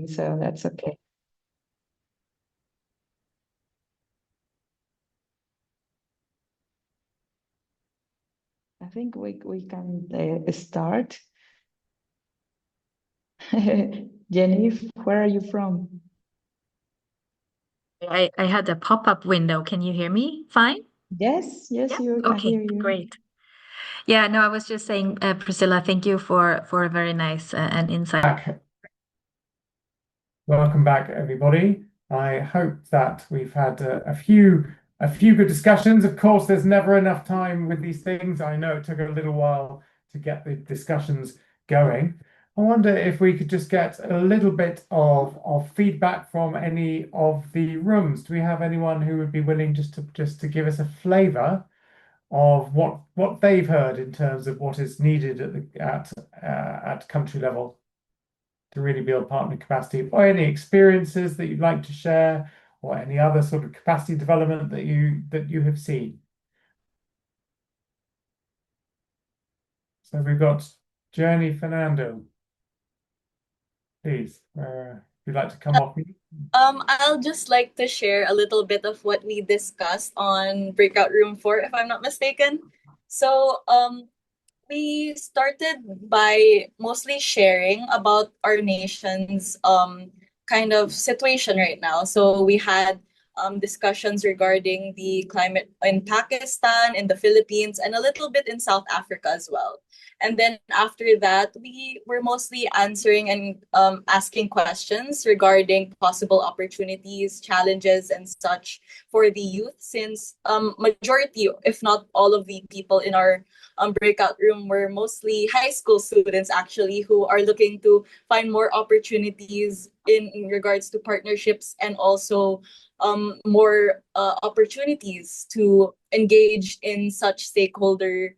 So that's okay. I think we can start. Jenny, where are you from? I had a pop-up window. Can you hear me fine? Yes, yes, you can Okay, hear you. great. Yeah, no, I was just saying, Priscilla, thank you for a very nice and insight. Welcome back, everybody. I hope that we've had a few good discussions. Of course, there's never enough time with these things. I know it took a little while to get the discussions going. I wonder if we could just get a little bit of feedback from any of the rooms. Do we have anyone who would be willing just to give us a flavor of what they've heard in terms of what is needed at country level to really build partner capacity, or any experiences that you'd like to share, or any other sort of capacity development that you have seen? So we've got Journey Fernando. Please, if you'd like to come off mute. I'll just like to share a little bit of what we discussed on breakout room 4, if I'm not mistaken. So, we started by mostly sharing about our nation's kind of situation right now. So we had discussions regarding the climate in Pakistan, in the Philippines, and a little bit in South Africa as well. And then after that, we were mostly answering and asking questions regarding possible opportunities, challenges, and such for the youth, since majority, if not all of the people in our breakout room were mostly high school students, actually, who are looking to find more opportunities in regards to partnerships, and also more opportunities to engage in such stakeholder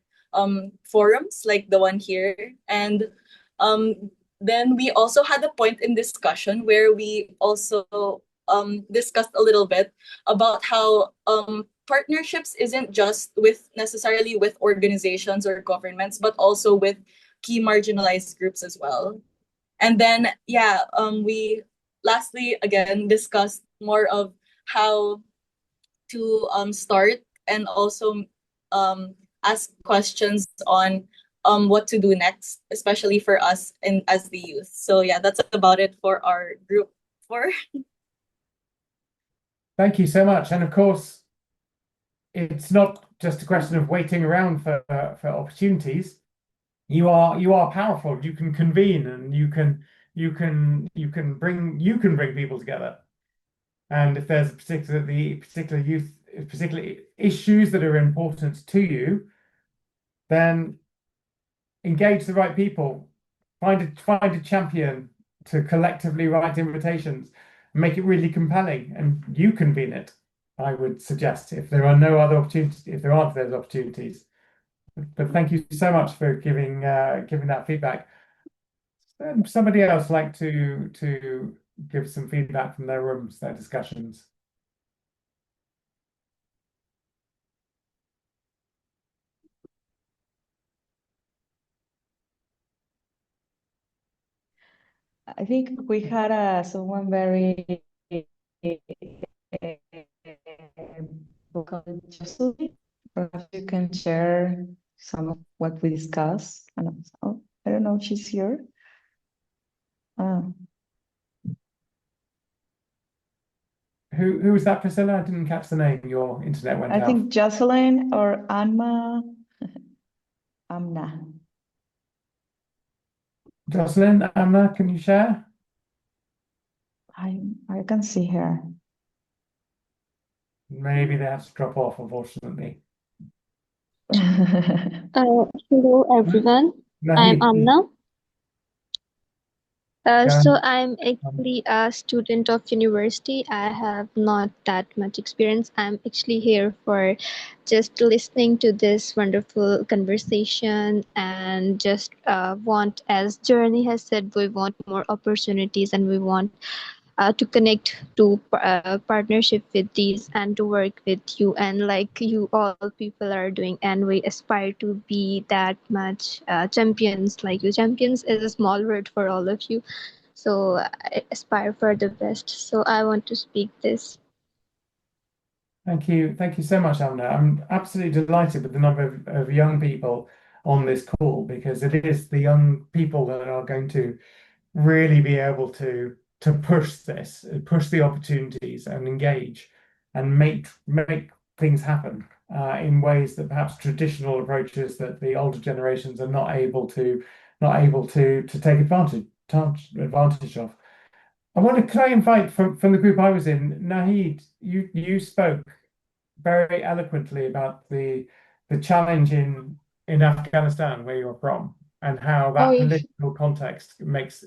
forums like the one here. And then we also had a point in discussion where we also discussed a little bit about how partnerships isn't just with necessarily with organizations or governments, but also with key marginalized groups as well. And then, we lastly again discussed more of how to start and also ask questions on what to do next, especially for us and as the youth. So yeah, that's about it for our group 4. Thank you so much. And of course, it's not just a question of waiting around for opportunities. You are powerful. You can convene, and you can bring people together. And if there's particular issues that are important to you, then engage the right people. Find a champion to collectively write invitations, make it really compelling, and you convene it. I would suggest if there are no other opportunities, if there aren't those opportunities. But thank you so much for giving that feedback. Somebody else like to give some feedback from their rooms, their discussions. I think we had someone very vocal. Perhaps you can share some of what we discussed. I don't know if she's here. Who was that, Priscilla? I didn't catch the name. Your internet went I out. think Jocelyn or Amna. Jocelyn, Amna, can you share? I can see her. Maybe they have to drop off, unfortunately. Hello everyone. I'm Nahid, Amna. Yeah. So I'm actually a student of university. I have not that much experience. I'm actually here for just listening to this wonderful conversation and just want, as Journey has said, we want more opportunities and we want to connect to partnership with these and to work with you and like you all people are doing, and we aspire to be that much champions like you. Champions is a small word for all of you, so I aspire for the best. So I want to speak this. Thank you so much, Amna. I'm absolutely delighted with the number of young people on this call, because it is the young people that are going to really be able to push the opportunities and engage and make things happen in ways that perhaps traditional approaches that the older generations are not able to take advantage of. Can I invite from the group I was in, Nahid, you spoke very eloquently about the challenge in Afghanistan, where you're from, and how that political context makes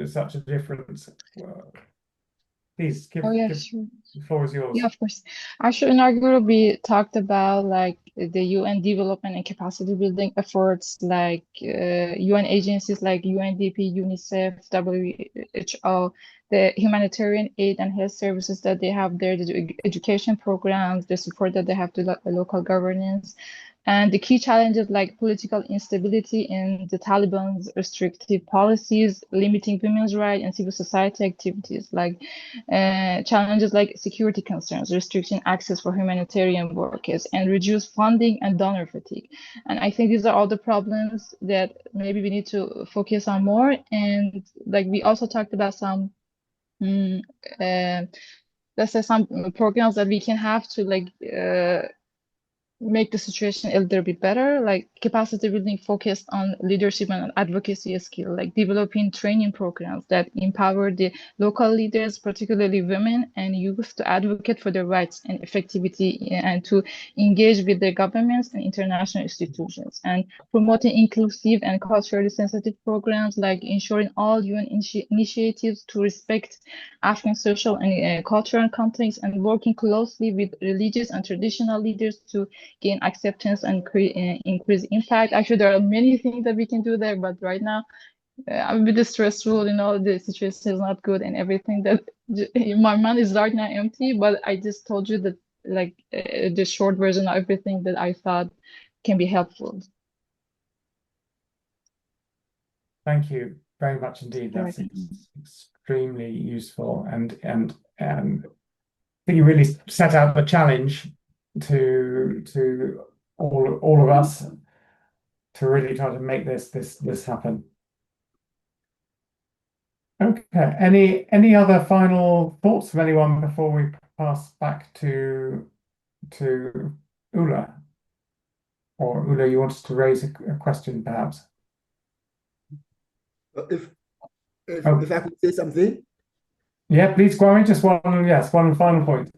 such a difference. Please give, Sure. the floor is yours. Yeah, of course. Actually, in our group, we talked about like the UN development and capacity building efforts, like UN agencies like UNDP, UNICEF, WHO, the humanitarian aid and health services that they have there, the education programs, the support that they have to local governance. And the key challenges like political instability in the Taliban's restrictive policies, limiting women's rights and civil society activities, like challenges like security concerns, restricting access for humanitarian workers, and reduced funding and donor fatigue. And I think these are all the problems that maybe we need to focus on more. And like we also talked about some, let's say some programs that we can have to like make the situation a little bit better, like capacity building focused on leadership and advocacy skill, like developing training programs that empower the local leaders, particularly women and youth, to advocate for their rights and effectivity and to engage with their governments and international institutions, and promoting inclusive and culturally sensitive programs, like ensuring all UN initiatives to respect Afghan social and cultural context, and working closely with religious and traditional leaders to gain acceptance and increase impact. Actually, there are many things that we can do there, but right now I'm a bit stressful, the situation is not good and everything, that my mind is right now empty, but I just told you that like the short version of everything that I thought can be helpful. Thank you very much indeed. That's extremely useful, and I think you really set out the challenge to all of us to really try to make this happen. Okay. Any other final thoughts from anyone before we pass back to Ula? Or Ula, you wanted to raise a question, perhaps? If Oh. if I could say something. Yeah, please, Kwame. Just one final point.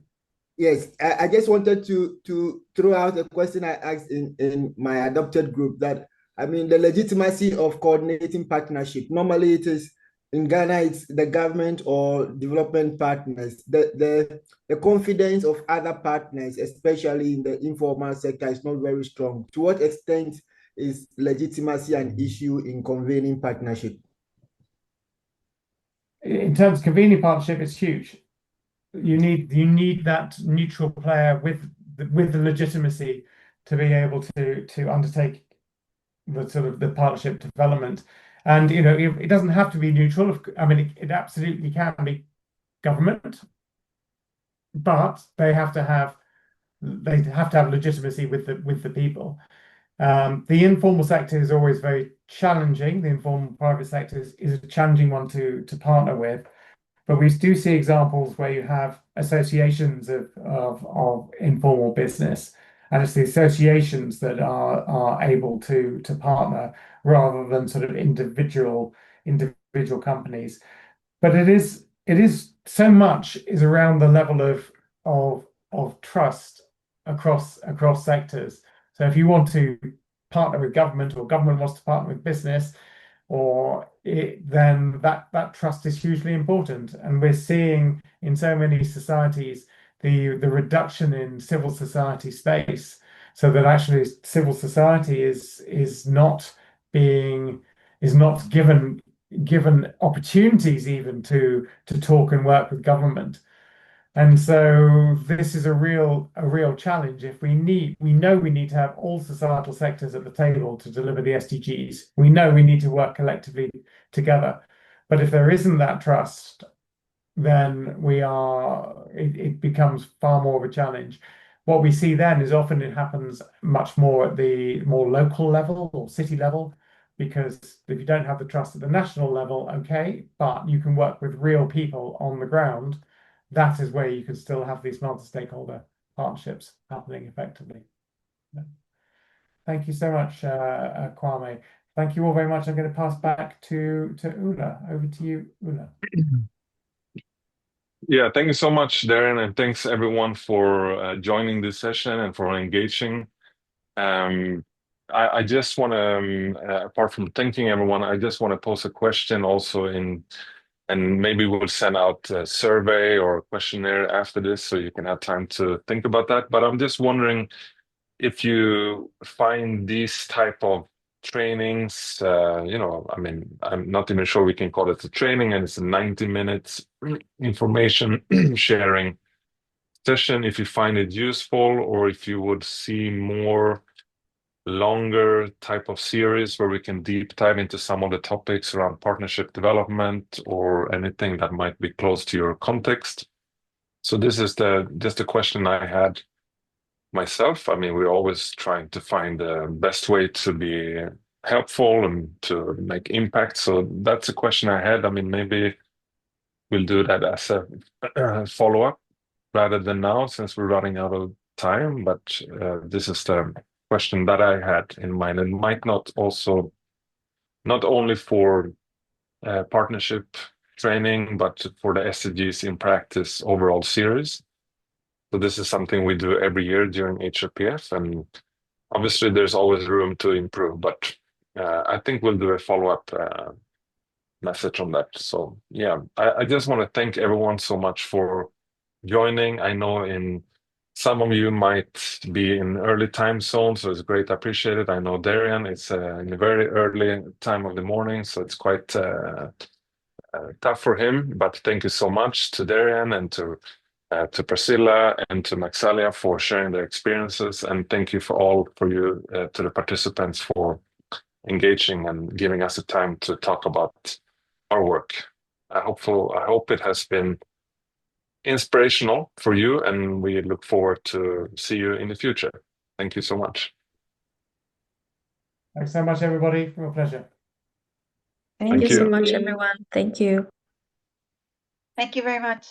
Yes, I just wanted to throw out a question I asked in my adopted group that, I mean, the legitimacy of coordinating partnership. Normally it is in Ghana, it's the government or development partners. The confidence of other partners, especially in the informal sector, is not very strong. To what extent is legitimacy an issue in convening partnership? In terms of convening partnership, it's huge. You need that neutral player with the legitimacy to be able to undertake the sort of the partnership development. And it doesn't have to be neutral. I mean, it absolutely can be government, but they have to have legitimacy with the people. The informal sector is always very challenging. The informal private sector is a challenging one to partner with. But we do see examples where you have associations of informal business, and it's the associations that are able to partner rather than sort of individual companies. But it is so much is around the level of trust across sectors. So if you want to partner with government, or government wants to partner with business, then that trust is hugely important. And we're seeing in so many societies the reduction in civil society space, so that actually civil society is not given opportunities even to talk and work with government. And so this is a real challenge. If we know we need to have all societal sectors at the table to deliver the SDGs. We know we need to work collectively together. But if there isn't that trust, then it becomes far more of a challenge. What we see then is often it happens much more at the more local level or city level, because if you don't have the trust at the national level, okay, but you can work with real people on the ground. That is where you can still have these multi-stakeholder partnerships happening effectively. Thank you so much, Kwame. Thank you all very much. I'm going to pass back to Ula. Over to you, Ula. Yeah, thank you so much, Darren, and thanks everyone for joining this session and for engaging. I just want to, apart from thanking everyone, I just want to pose a question also and maybe we'll send out a survey or a questionnaire after this so you can have time to think about that. But I'm just wondering if you find these type of trainings, I mean, I'm not even sure we can call it a training, and it's a 90 minutes information sharing session, if you find it useful, or if you would see more longer type of series where we can deep dive into some of the topics around partnership development or anything that might be close to your context. So this is just the question I had myself. I mean, we're always trying to find the best way to be helpful and to make impact. So that's a question I had. I mean, maybe we'll do that as a follow-up rather than now, since we're running out of time. But this is the question that I had in mind, and might not only for partnership training, but for the SDGs in practice overall series. So this is something we do every year during HRPF, and obviously there's always room to improve, but I think we'll do a follow-up message on that. So yeah, I just want to thank everyone so much for joining. I know some of you might be in early time zone, so it's great. I appreciate it. I know Darian, it's in a very early time of the morning, so it's quite tough for him. But thank you so much to Darian and to Priscilla and to Maxalia for sharing their experiences, and thank you to the participants for engaging and giving us the time to talk about our work. I hope it has been inspirational for you, and we look forward to see you in the future. Thank you so much. Thanks so much, everybody. Real pleasure. Thank you so you. much, everyone. Thank you. Thank you very much.